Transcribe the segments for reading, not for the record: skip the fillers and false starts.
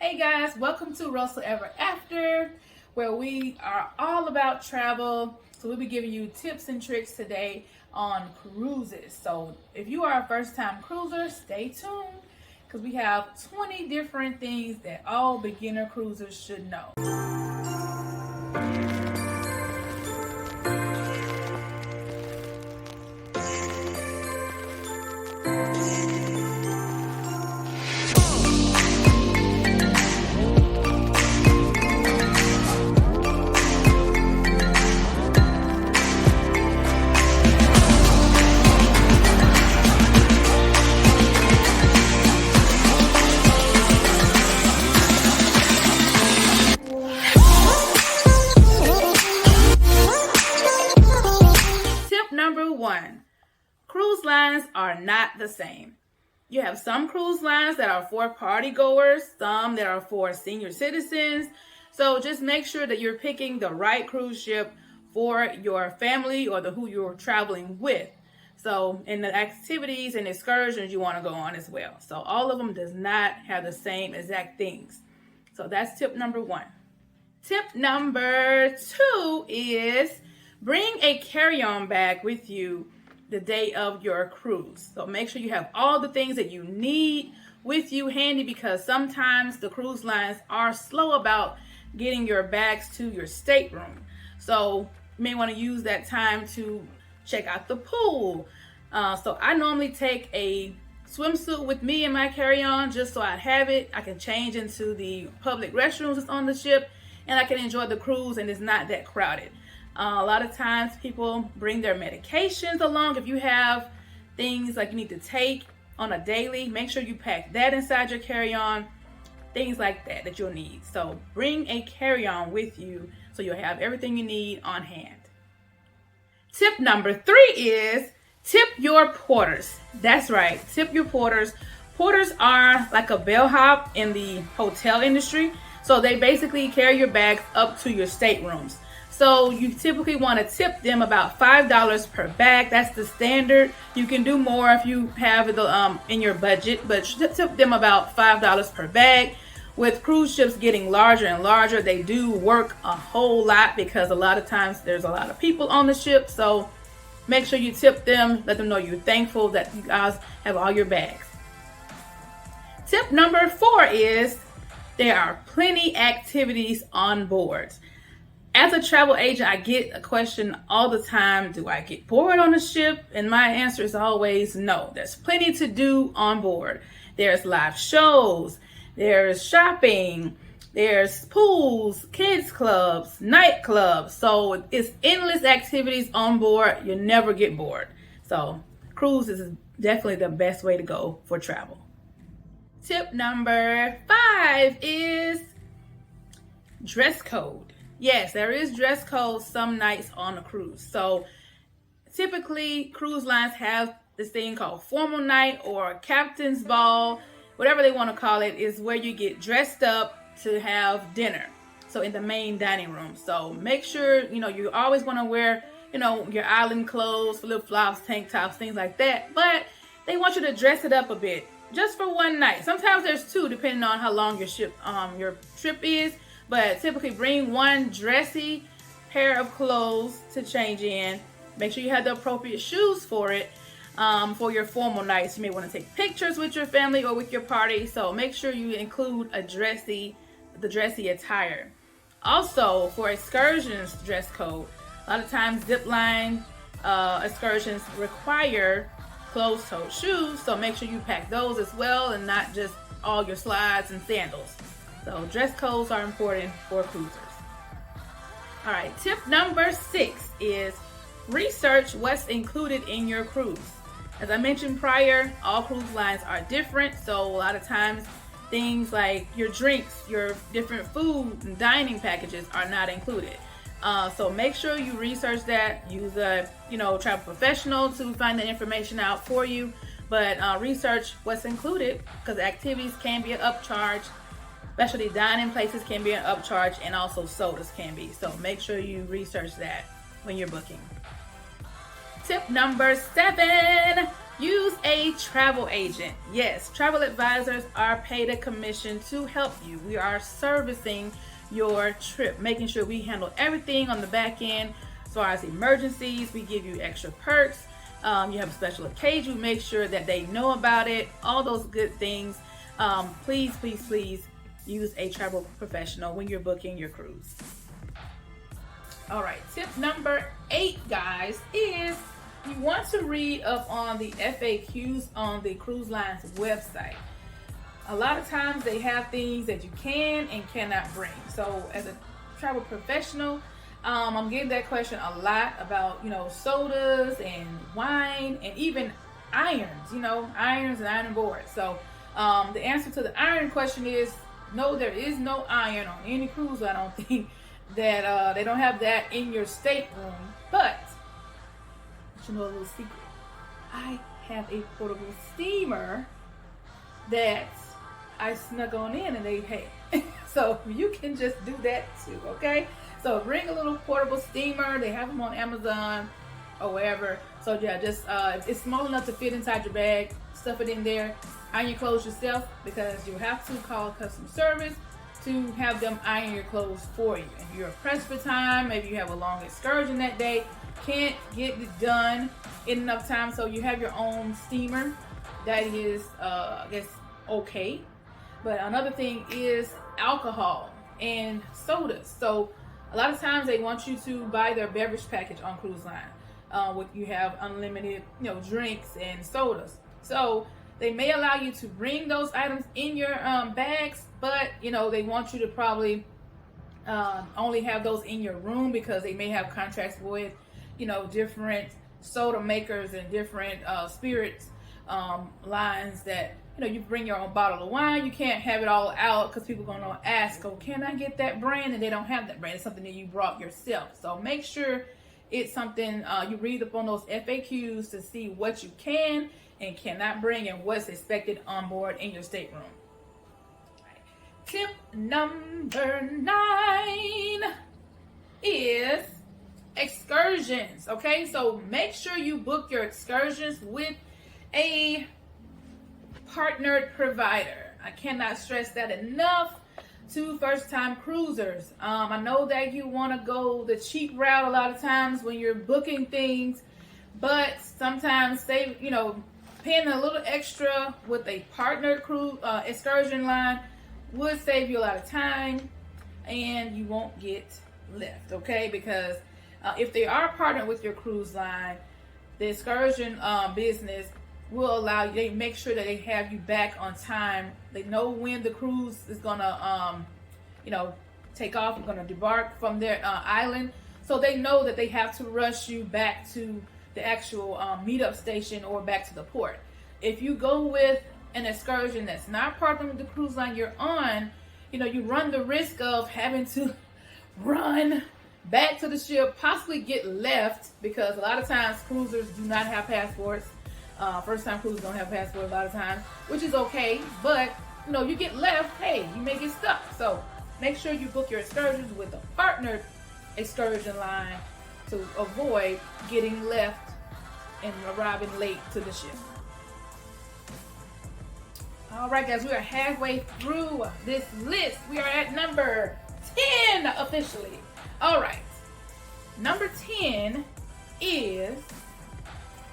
Hey guys, welcome to Russell Ever After, where we are all about travel. So we'll be giving you tips and tricks today on cruises. So if you are a first-time cruiser, stay tuned because we have 20 different things that all beginner cruisers should know. Tip number one, cruise lines are not the same. You have some cruise lines that are for party goers, some that are for senior citizens. So just make sure that you're picking the right cruise ship for your family or who you're traveling with. So in the activities and excursions you want to go on as well. So all of them does not have the same exact things. So that's tip number one. Tip number two is bring a carry-on bag with you the day of your cruise. So make sure you have all the things that you need with you handy because sometimes the cruise lines are slow about getting your bags to your stateroom. So you may want to use that time to check out the pool. So I normally take a swimsuit with me in my carry-on just so I have it. I can change into the public restrooms that's on the ship and I can enjoy the cruise and it's not that crowded. A lot of times people bring their medications along. If you have things like you need to take on a daily, make sure you pack that inside your carry-on, things like that you'll need. So bring a carry-on with you so you'll have everything you need on hand. Tip number three is tip your porters. That's right, tip your porters. Porters are like a bellhop in the hotel industry. So they basically carry your bags up to your staterooms. So you typically want to tip them about $5 per bag. That's the standard. You can do more if you have it in your budget, but tip them about $5 per bag. With cruise ships getting larger and larger, they do work a whole lot because a lot of times there's a lot of people on the ship. So make sure you tip them, let them know you're thankful that you guys have all your bags. Tip number four is there are plenty activities on board. As a travel agent, I get a question all the time, do I get bored on the ship? And my answer is always no. There's plenty to do on board. There's live shows, there's shopping, there's pools, kids clubs, nightclubs. So it's endless activities on board. You never get bored. So cruises is definitely the best way to go for travel. Tip number five is dress code. Yes, there is dress code some nights on a cruise. So typically cruise lines have this thing called formal night or captain's ball, whatever they want to call it, is where you get dressed up to have dinner. So in the main dining room. So make sure, you always want to wear, your island clothes, flip-flops, tank tops, things like that. But they want you to dress it up a bit just for one night. Sometimes there's two, depending on how long your trip is. But typically bring one dressy pair of clothes to change in. Make sure you have the appropriate shoes for it. For your formal nights, you may want to take pictures with your family or with your party. So make sure you include the dressy attire. Also, for excursions dress code, a lot of times zip line excursions require closed-toed shoes. So make sure you pack those as well and not just all your slides and sandals. So dress codes are important for cruisers. All right, tip number 6 is research what's included in your cruise. As I mentioned prior, all cruise lines are different. So a lot of times things like your drinks, your different food and dining packages are not included. So make sure you research that. Use a travel professional to find the information out for you. But research what's included because activities can be an upcharge. Specialty dining places can be an upcharge and also sodas can be. So make sure you research that when you're booking. Tip number 7, Use a travel agent. Yes, travel advisors are paid a commission to help you. We are servicing your trip, making sure we handle everything on the back end. As far as emergencies, we give you extra perks. You have a special occasion, we make sure that they know about it, all those good things. Please, please, please use a travel professional when you're booking your cruise. All right, tip number 8, guys, is you want to read up on the FAQs on the cruise line's website. A lot of times they have things that you can and cannot bring. So as a travel professional, I'm getting that question a lot about, sodas and wine and even irons, irons and iron boards. So the answer to the iron question is no, there is no iron on any cruise. I don't think that they don't have that in your stateroom. But you know a little secret. I have a portable steamer that I snuck on in, and so you can just do that too, okay? So bring a little portable steamer. They have them on Amazon or wherever. So yeah, just it's small enough to fit inside your bag. Stuff it in there. Iron your clothes yourself, because you have to call customer service to have them iron your clothes for you. If you're pressed for time, maybe you have a long excursion that day, can't get it done in enough time, so you have your own steamer. That is, I guess, okay. But another thing is alcohol and sodas. So a lot of times they want you to buy their beverage package on cruise line. You have unlimited, drinks and sodas. So they may allow you to bring those items in your bags, but they want you to probably only have those in your room, because they may have contracts with different soda makers and different spirits lines that you bring your own bottle of wine. You can't have it all out, because people are going to ask, oh, can I get that brand? And they don't have that brand. It's something that you brought yourself. So make sure it's something you read up on those FAQs to see what you can and cannot bring and what's expected on board in your stateroom. Tip number 9 is excursions. Okay, so make sure you book your excursions with a partnered provider. I cannot stress that enough to first-time cruisers. I know that you want to go the cheap route a lot of times when you're booking things, but sometimes paying a little extra with a partnered cruise excursion line would save you a lot of time, and you won't get left, okay? Because if they are partnered with your cruise line, the excursion business will allow you, they make sure that they have you back on time. They know when the cruise is gonna take off and gonna debark from their island, so they know that they have to rush you back to the actual meetup station or back to the port. If you go with an excursion that's not partnered with the cruise line you're on, you run the risk of having to run back to the ship, possibly get left, because a lot of times cruisers do not have passports. First time cruisers don't have passports a lot of times, which is okay, but you get left, hey, you may get stuck. So make sure you book your excursions with a partnered excursion line to avoid getting left and arriving late to the ship. All right, guys, we are halfway through this list. We are at number 10 officially. All right, number 10 is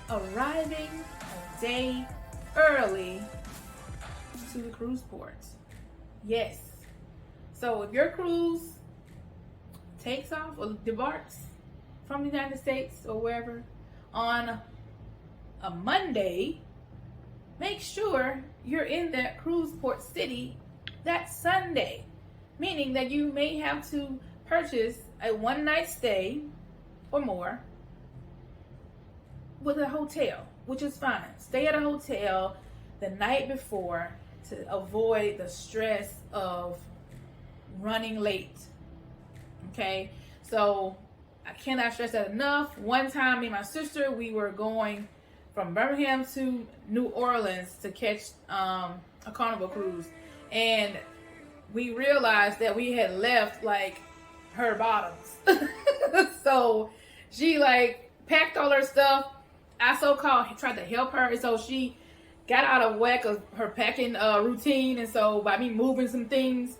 arriving a day early to the cruise port. Yes. So if your cruise takes off or debarks from the United States or wherever on a Monday, make sure you're in that cruise port city that Sunday, meaning that you may have to purchase a one-night stay or more with a hotel, which is fine. Stay at a hotel the night before to avoid the stress of running late. Okay, so I cannot stress that enough. One time, me and my sister, we were going from Birmingham to New Orleans to catch a Carnival cruise, and we realized that we had left her bottoms. So she packed all her stuff I tried to help her, and so she got out of whack of her packing routine, and so by me moving some things,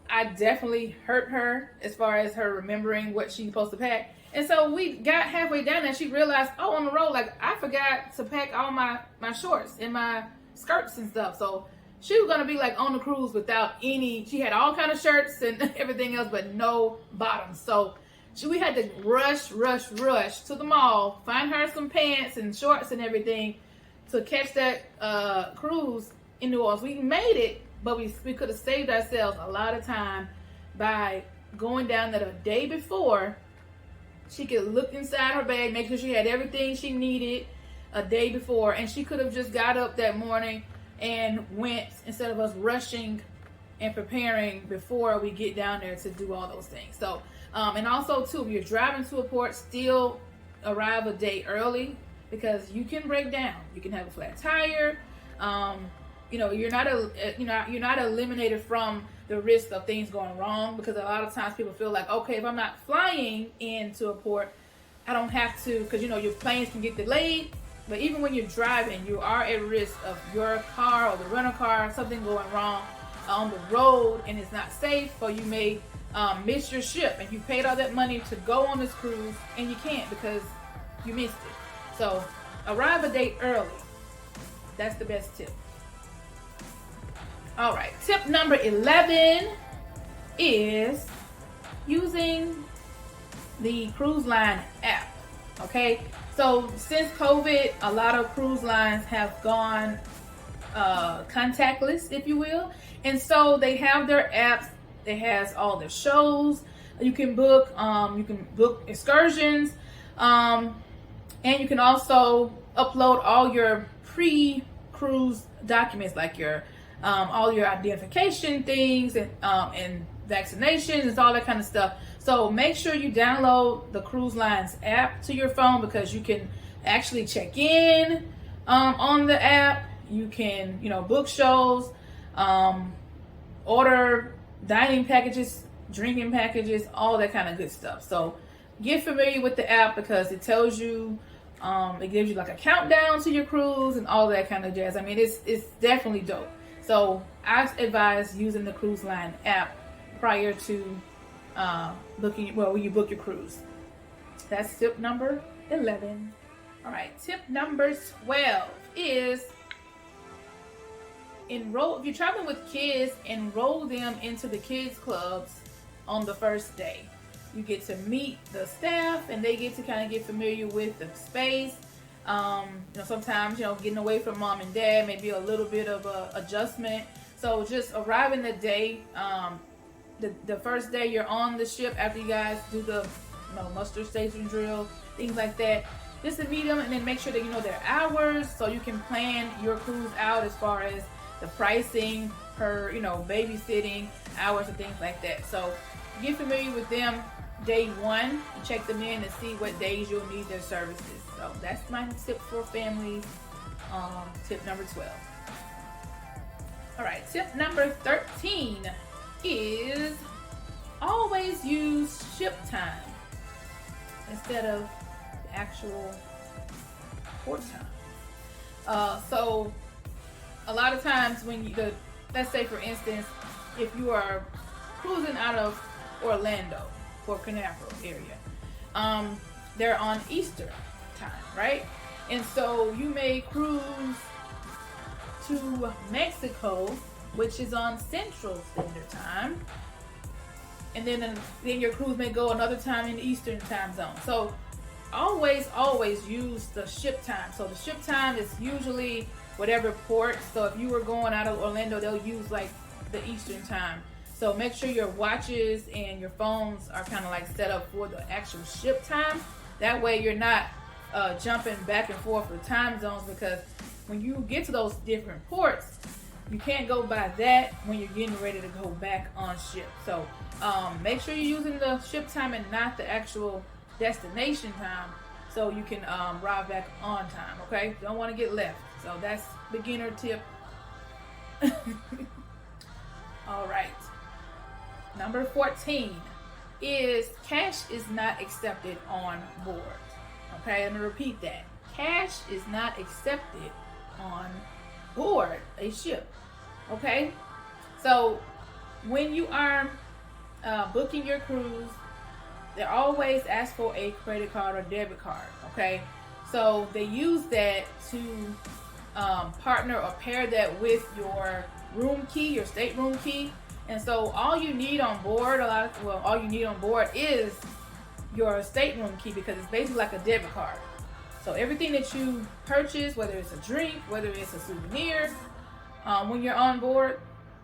I definitely hurt her as far as her remembering what she's supposed to pack. And so we got halfway down and she realized, oh, on the road, like I forgot to pack all my shorts and my skirts and stuff. So she was gonna be like on the cruise without any. She had all kind of shirts and everything else, but no bottoms. So we had to rush to the mall, find her some pants and shorts and everything to catch that cruise in New Orleans. We made it, but we could have saved ourselves a lot of time by going down there a day before. She could look inside her bag, make sure she had everything she needed a day before, and she could have just got up that morning and went instead of us rushing and preparing before we get down there to do all those things. So, and also too, if you're driving to a port, still arrive a day early because you can break down. You can have a flat tire. You're not eliminated from the risk of things going wrong, because a lot of times people feel like, okay, if I'm not flying into a port, I don't have to, because your planes can get delayed. But even when you're driving, you are at risk of your car or the rental car, something going wrong on the road, and it's not safe, or you may miss your ship, and you paid all that money to go on this cruise, and you can't because you missed it. So arrive a day early. That's the best tip. All right, tip number 11 is using the cruise line app. Okay, so since COVID, a lot of cruise lines have gone contactless, if you will, and so they have their apps. It has all their shows. You can book excursions, and you can also upload all your pre-cruise documents, like your all your identification things and vaccinations and all that kind of stuff. So make sure you download the Cruise Lines app to your phone, because you can actually check in on the app. You can, book shows, order dining packages, drinking packages, all that kind of good stuff. So get familiar with the app, because it tells you, it gives you like a countdown to your cruise and all that kind of jazz. I mean, it's definitely dope. So I advise using the Cruise Line app prior to when you book your cruise. That's tip number 11. All right, tip number 12 is enroll. If you're traveling with kids, enroll them into the kids clubs on the first day. You get to meet the staff, and they get to kind of get familiar with the space. Sometimes, getting away from mom and dad may be a little bit of a adjustment. So just arriving the day, the first day you're on the ship, after you guys do the muster station drill, things like that, just to meet them, and then make sure that you know their hours, so you can plan your cruise out as far as the pricing per babysitting hours and things like that. So get familiar with them day one and check them in and see what days you'll need their services. So that's my tip for families. Tip number 12. All right, tip number 13 is always use ship time instead of the actual port time. So a lot of times when let's say for instance, if you are cruising out of Orlando, Port Canaveral area, they're on Eastern time, right? And so you may cruise to Mexico, which is on Central Standard Time, and then your cruise may go another time in the Eastern time zone. So always use the ship time. So the ship time is usually whatever port. So if you were going out of Orlando, they'll use like the Eastern time. So make sure your watches and your phones are kind of like set up for the actual ship time. That way you're not jumping back and forth with time zones, because when you get to those different ports, you can't go by that when you're getting ready to go back on ship. So make sure you're using the ship time and not the actual destination time, so you can arrive back on time. Okay, don't want to get left. So that's beginner tip. All right, number 14 is cash is not accepted on board. Okay, let me repeat that. cash is not accepted on board a ship. Okay, so when you are booking your cruise, they always ask for a credit card or debit card. Okay, so they use that to partner or pair that with your room key, your stateroom key. And so all you need on board, all you need on board is your stateroom key, because it's basically like a debit card. So everything that you purchase, whether it's a drink, whether it's a souvenir, when you're on board,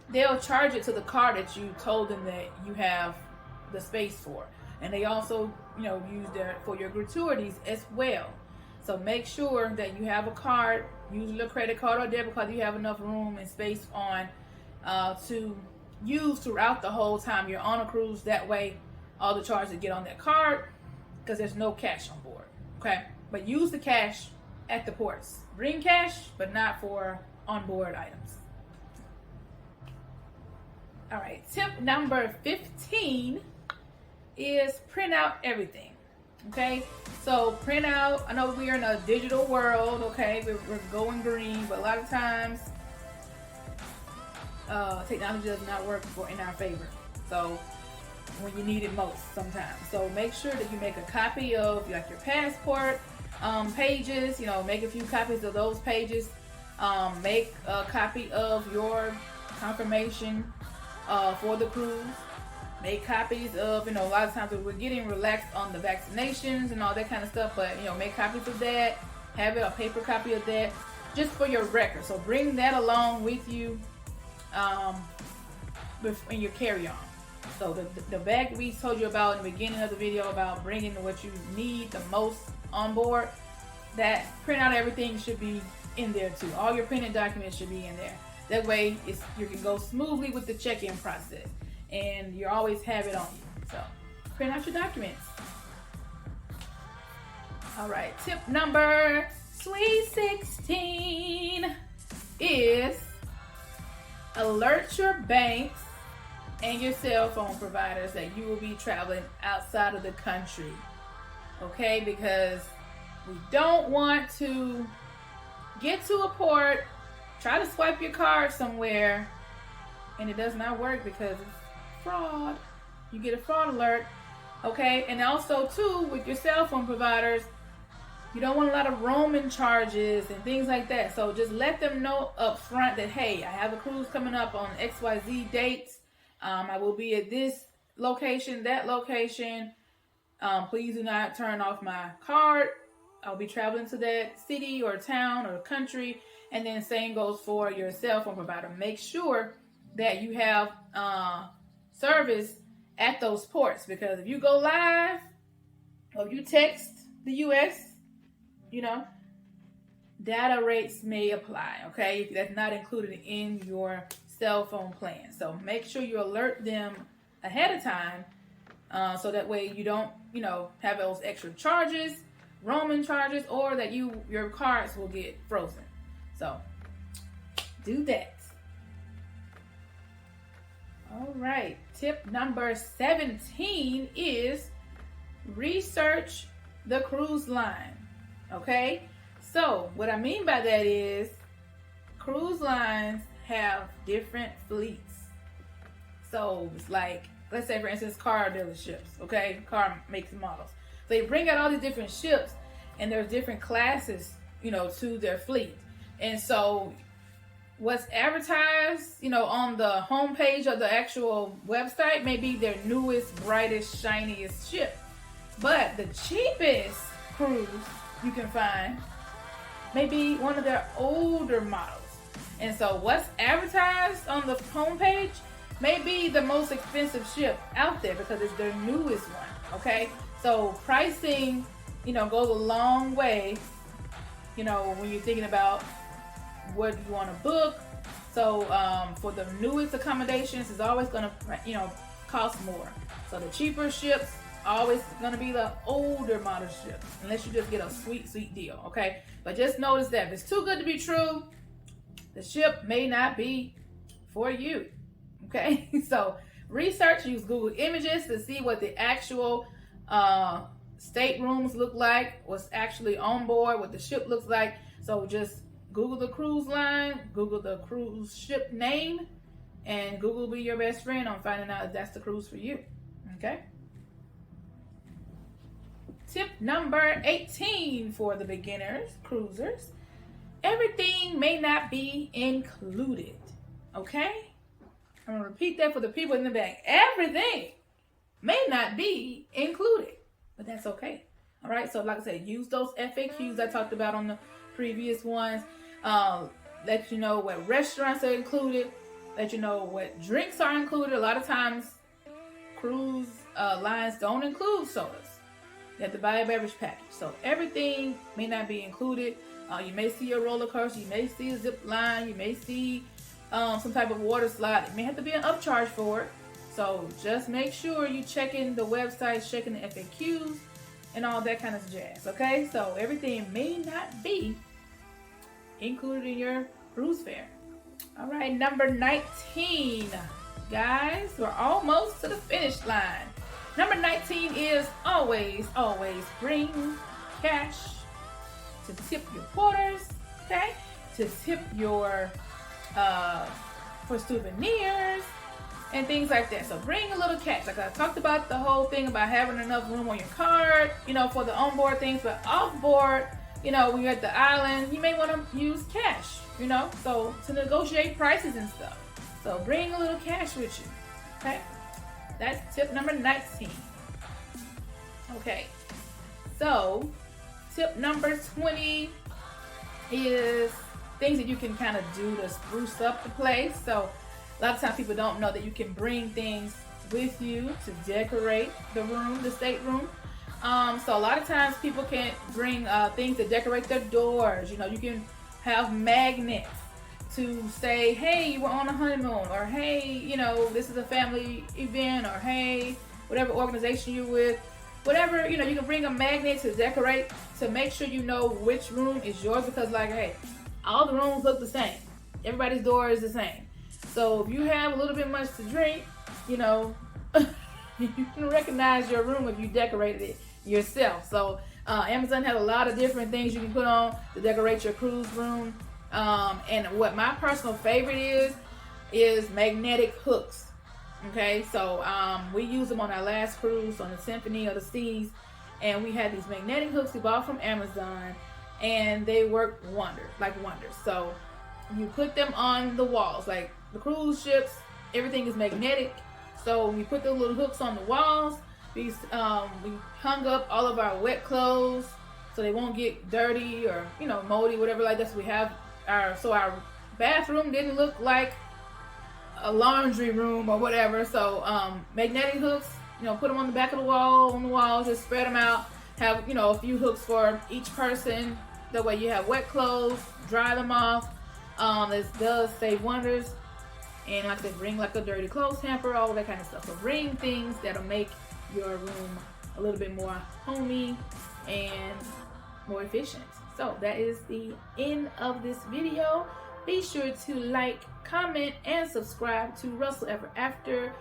they'll charge it to the card that you told them that you have the space for. And they also, use that for your gratuities as well. So make sure that you have a card, usually a credit card or debit card, you have enough room and space on to use throughout the whole time you're on a cruise. That way, all the charges get on that card, because there's no cash on board. Okay, but use the cash at the ports. Bring cash, but not for onboard items. All right, tip number 15 is print out everything. Okay, so print out. I know we are in a digital world. Okay, we're going green, but a lot of times technology does not work in our favor. So when you need it most, sometimes. So make sure that you make a copy of your passport pages. Make a few copies of those pages. Make a copy of your confirmation for the cruise. Make copies of, a lot of times we're getting relaxed on the vaccinations and all that kind of stuff, but, make copies of that. Have a paper copy of that, just for your record. So bring that along with you in your carry-on. So the bag we told you about in the beginning of the video about bringing what you need the most on board, that print out everything should be in there too. All your printed documents should be in there. That way you can go smoothly with the check-in process, and you always have it on you. So print out your documents. All right, tip number sweet 16 is alert your banks and your cell phone providers that you will be traveling outside of the country. Okay, because we don't want to get to a port, try to swipe your card somewhere, and it does not work because it's fraud. You get a fraud alert. Okay, and also too, with your cell phone providers, you don't want a lot of roaming charges and things like that. So just let them know up front that, hey, I have a cruise coming up on XYZ dates. I will be at this location, that location. Please do not turn off my card. I'll be traveling to that city or town or country. And then same goes for your cell phone provider. Make sure that you have service at those ports, because if you go live or you text the US, data rates may apply. Okay, that's not included in your cell phone plan. So make sure you alert them ahead of time, so that way you don't, have those extra charges, roaming charges, or that your cards will get frozen. So do that. All right. Tip number 17 is research the cruise line. Okay. So what I mean by that is cruise lines have different fleets. So it's like, let's say for instance, car dealerships. Okay. Car makes and models. They bring out all these different ships, and there's different classes, to their fleet. And so what's advertised, on the homepage of the actual website may be their newest, brightest, shiniest ship. But the cheapest cruise you can find may be one of their older models. And so what's advertised on the homepage may be the most expensive ship out there because it's their newest one, okay? So pricing, goes a long way, when you're thinking about what you want to book. So for the newest accommodations, it's always going to, cost more. So the cheaper ships always going to be the older model ships, unless you just get a sweet, sweet deal, okay? But just notice that if it's too good to be true, the ship may not be for you, okay? So research, use Google Images to see what the actual staterooms look like, what's actually on board, what the ship looks like. So just Google the cruise line, Google the cruise ship name, and Google will be your best friend on finding out if that's the cruise for you. Okay? Tip number 18 for the beginners, cruisers. Everything may not be included. Okay? I'm going to repeat that for the people in the back. Everything may not be included, but that's okay. All right? So like I said, use those FAQs I talked about on the previous ones. Let you know what restaurants are included. Let you know what drinks are included. A lot of times, cruise lines don't include sodas. You have to buy a beverage package. So everything may not be included. You may see a roller coaster. You may see a zip line. You may see some type of water slide. It may have to be an upcharge for it. So just make sure you check in the websites, checking the FAQs, and all that kind of jazz. Okay? So everything may not be included in your cruise fare. All right, number 19. Guys, we're almost to the finish line. Number 19 is always bring cash to tip your porters, okay? To tip your, for souvenirs and things like that. So bring a little cash. Like I talked about the whole thing about having enough room on your card, for the onboard things, but off-board, when you're at the island, you may want to use cash, so to negotiate prices and stuff. So bring a little cash with you, okay? That's tip number 19. Okay, so tip number 20 is things that you can kind of do to spruce up the place. So a lot of times people don't know that you can bring things with you to decorate the room, the stateroom. So a lot of times people can bring things to decorate their doors. You can have magnets to say, hey, you were on a honeymoon, or hey, this is a family event, or hey, whatever organization you're with, whatever, you can bring a magnet to decorate to make sure you know which room is yours, because like, hey, all the rooms look the same. Everybody's door is the same. So if you have a little bit much to drink, you can recognize your room if you decorated it yourself. So Amazon has a lot of different things you can put on to decorate your cruise room. And what my personal favorite is magnetic hooks. Okay, so we used them on our last cruise on the Symphony of the Seas, and we had these magnetic hooks we bought from Amazon, and they work wonders. So you put them on the walls, like the cruise ships, everything is magnetic. So we put the little hooks on the walls. We hung up all of our wet clothes so they won't get dirty or moldy, whatever like that. So we have our bathroom didn't look like a laundry room or whatever. So magnetic hooks, put them on the back of the walls, just spread them out. Have a few hooks for each person. That way you have wet clothes, dry them off. This does save wonders. And like I said, bring like a dirty clothes hamper, all that kind of stuff. So bring things that'll make your room a little bit more homey and more efficient. So that is the end of this video. Be sure to like, comment, and subscribe to Russell Ever After.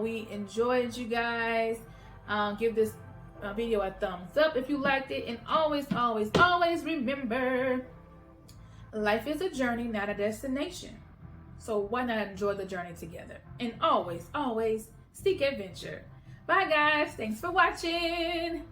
We enjoyed you guys. Give this video a thumbs up if you liked it. And always remember, life is a journey, not a destination. So why not enjoy the journey together? And always seek adventure. Bye guys. Thanks for watching.